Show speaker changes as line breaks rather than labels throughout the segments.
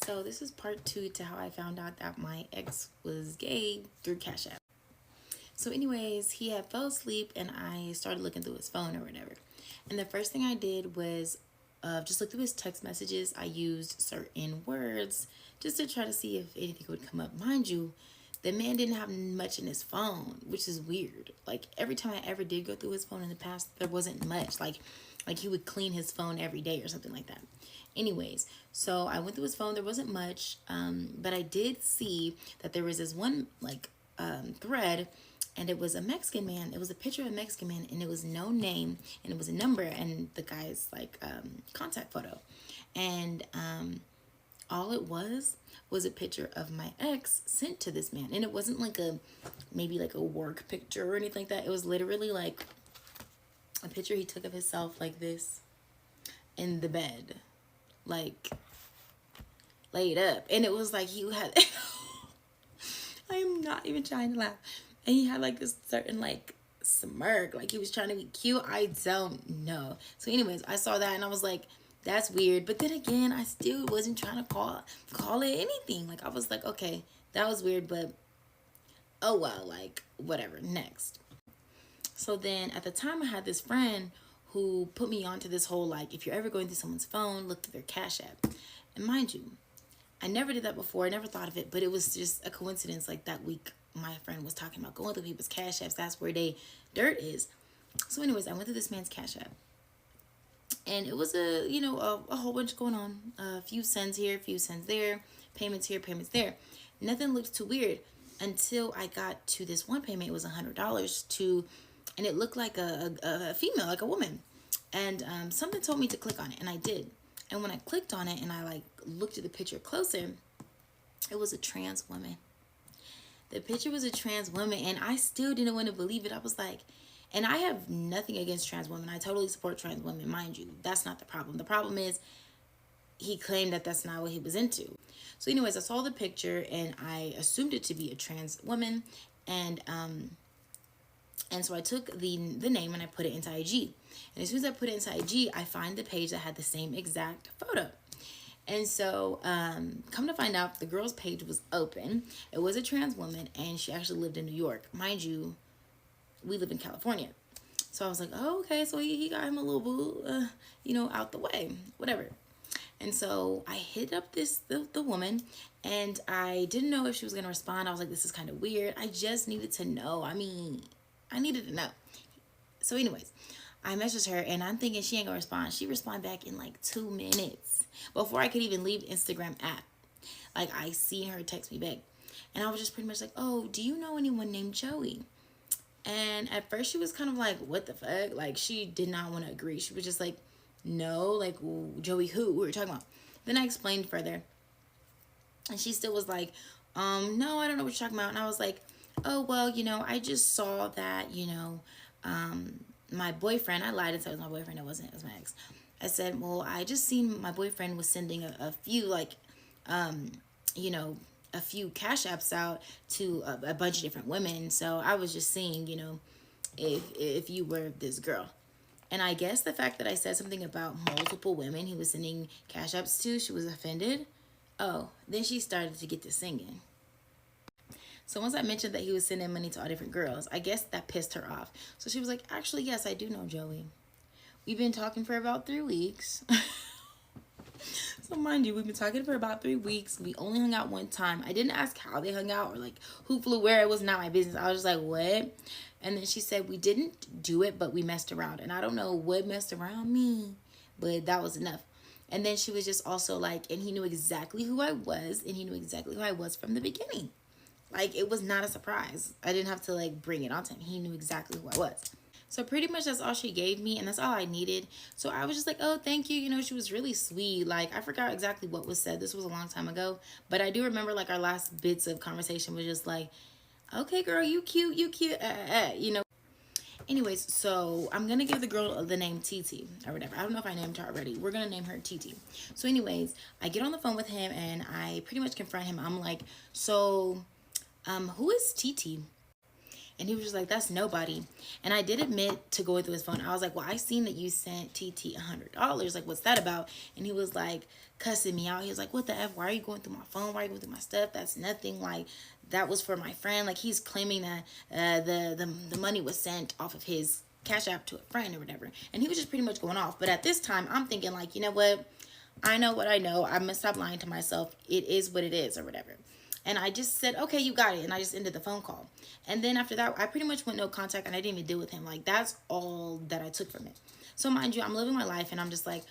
So this is part 2 to how I found out that my ex was gay through Cash App. So anyways, he had fell asleep and I started looking through his phone or whatever. And the first thing I did was just look through his text messages. I used certain words just to try to see if anything would come up. Mind you, the man didn't have much in his phone, which is weird. Like every time I ever did go through his phone in the past, there wasn't much. Like he would clean his phone every day or something like that. Anyways, so I went through his phone. There wasn't much, but I did see that there was this one thread, and it was a Mexican man. It was a picture of a Mexican man, and it was no name, and it was a number, and the guy's contact photo, and all it was a picture of my ex sent to this man, and it wasn't like maybe a work picture or anything like that. It was literally like a picture he took of himself like this in the bed, like laid up, and it was like he had I am not even trying to laugh, and he had like this certain smirk, like he was trying to be cute. I don't know. So anyways, I saw that and I was like, that's weird. But then again, I still wasn't trying to call it anything. Like I was like, okay, that was weird, but oh well, like whatever, next. So then at the time, I had this friend who put me onto this whole if you're ever going through someone's phone, look through their Cash App. And mind you, I never did that before. I never thought of it, but it was just a coincidence. Like that week, my friend was talking about going through people's Cash Apps. That's where they dirt is. So anyways, I went through this man's Cash App, and it was a whole bunch going on. A few cents here, a few cents there, payments here, payments there. Nothing looked too weird until I got to this one payment. It was $100 and it looked like a female, like a woman. And something told me to click on it, and I did. And when I clicked on it and I looked at the picture closer, it was a trans woman. The picture was a trans woman, and I still didn't want to believe it. I was like, and I have nothing against trans women. I totally support trans women, mind you. That's not the problem. The problem is he claimed that that's not what he was into. So anyways, I saw the picture and I assumed it to be a trans woman, and so I took the name and I put it into IG. And as soon as I put it into IG, I find the page that had the same exact photo. And so come to find out, the girl's page was open. It was a trans woman, and she actually lived in New York. Mind you, we live in California. So I was like, oh, okay, so he got him a little boo, out the way, whatever. And so I hit up the woman, and I didn't know if she was going to respond. I was like, this is kind of weird. I just needed to know. I needed to know. So anyways, I messaged her, and I'm thinking she ain't gonna respond. She responded back in 2 minutes before I could even leave the Instagram app. I seen her text me back, and I was just pretty much like, oh, do you know anyone named Joey? And at first she was kind of like, what the fuck? She did not want to agree. She was just like, no, Joey who? We were talking about. Then I explained further, and she still was like, no, I don't know what you're talking about. And I was like, oh, well, I just saw that, my boyfriend, I lied and said it was my boyfriend. It wasn't, it was my ex. I said, well, I just seen my boyfriend was sending a few, a few Cash Apps out to a bunch of different women. So I was just seeing, if you were this girl. And I guess the fact that I said something about multiple women he was sending Cash Apps to, she was offended. Oh, then she started to get to singing. So once I mentioned that he was sending money to all different girls, I guess that pissed her off. So she was like, actually, yes, I do know Joey. We've been talking for about 3 weeks. So mind you, we've been talking for about 3 weeks. We only hung out one time. I didn't ask how they hung out or who flew where. It was not my business. I was just like, what? And then she said, we didn't do it, but we messed around. And I don't know what messed around me, but that was enough. And then she was just also and he knew exactly who I was, and he knew exactly who I was from the beginning. It was not a surprise. I didn't have to bring it on to him. He knew exactly who I was. So pretty much that's all she gave me, and that's all I needed. So I was just like, oh, thank you. She was really sweet. I forgot exactly what was said. This was a long time ago, but I do remember our last bits of conversation was just okay, girl, you cute, Anyways, so I'm going to give the girl the name TT or whatever. I don't know if I named her already. We're going to name her TT. So anyways, I get on the phone with him, and I pretty much confront him. I'm like, so who is TT? And he was just like, that's nobody. And I did admit to going through his phone. I was like, well, I seen that you sent TT $100. Like, what's that about? And he was like, cussing me out. He was like, what the F? Why are you going through my phone? Why are you going through my stuff? That's nothing. Like, that was for my friend. Like, he's claiming that the money was sent off of his Cash App to a friend or whatever. And he was just pretty much going off. But at this time, I'm thinking, like, you know what? I know what I know. I'm going to stop lying to myself. It is what it is or whatever. And I just said, okay, you got it. And I just ended the phone call. And then after that, I pretty much went no contact and I didn't even deal with him. Like, that's all that I took from it. So mind you, I'm living my life and I'm just like,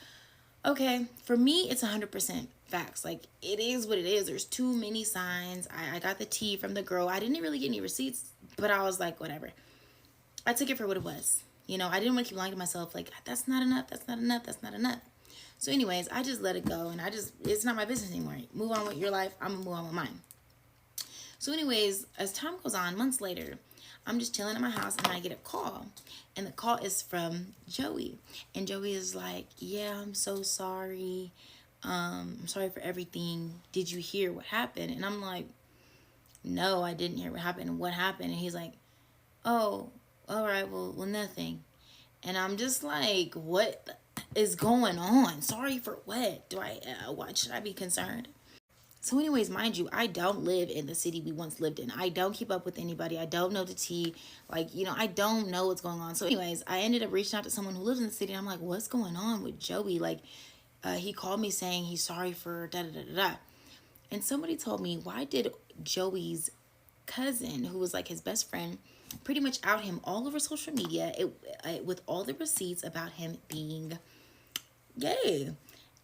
okay, for me, it's 100% facts. Like, it is what it is. There's too many signs. I got the tea from the girl. I didn't really get any receipts, but I was like, whatever. I took it for what it was. You know, I didn't want to keep lying to myself. Like, that's not enough. That's not enough. That's not enough. So anyways, I just let it go. And it's not my business anymore. Move on with your life. I'm going to move on with mine. So anyways, as time goes on, months later, I'm just chilling at my house and I get a call. And the call is from Joey. And Joey is like, yeah, I'm so sorry. I'm sorry for everything. Did you hear what happened? And I'm like, no, I didn't hear what happened. What happened? And he's like, oh, all right, well, nothing. And I'm just like, what is going on? Sorry for what? What should I be concerned? So anyways, mind you, I don't live in the city we once lived in. I don't keep up with anybody. I don't know the tea. Like, you know, I don't know what's going on. So anyways, I ended up reaching out to someone who lives in the city. And I'm like, what's going on with Joey? Like, he called me saying he's sorry for da-da-da-da-da. And somebody told me, why did Joey's cousin, who was like his best friend, pretty much out him all over social media with all the receipts about him being gay?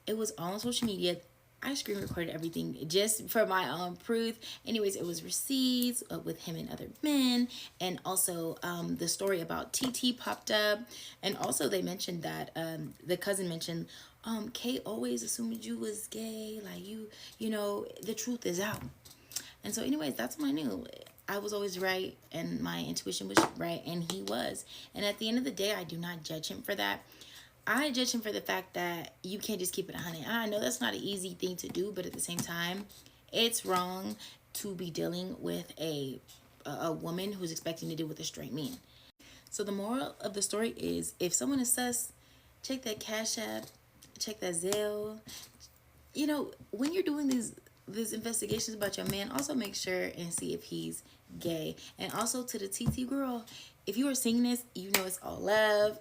It was all on social media. I screen recorded everything just for my own proof. Anyways, it was receipts with him and other men. And also the story about TT popped up. And also they mentioned that the cousin mentioned, Kate always assumed you was gay. Like, you know, the truth is out. And so anyways, that's what I knew. I was always right and my intuition was right and he was. And at the end of the day, I do not judge him for that. I judge him for the fact that you can't just keep it 100. And I know that's not an easy thing to do, but at the same time, it's wrong to be dealing with a woman who's expecting to deal with a straight man. So the moral of the story is, if someone is sus, check that Cash App, check that Zelle. You know, when you're doing these investigations about your man, also make sure and see if he's gay. And also to the TT girl, if you are seeing this, you know it's all love.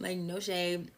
Like, no shade.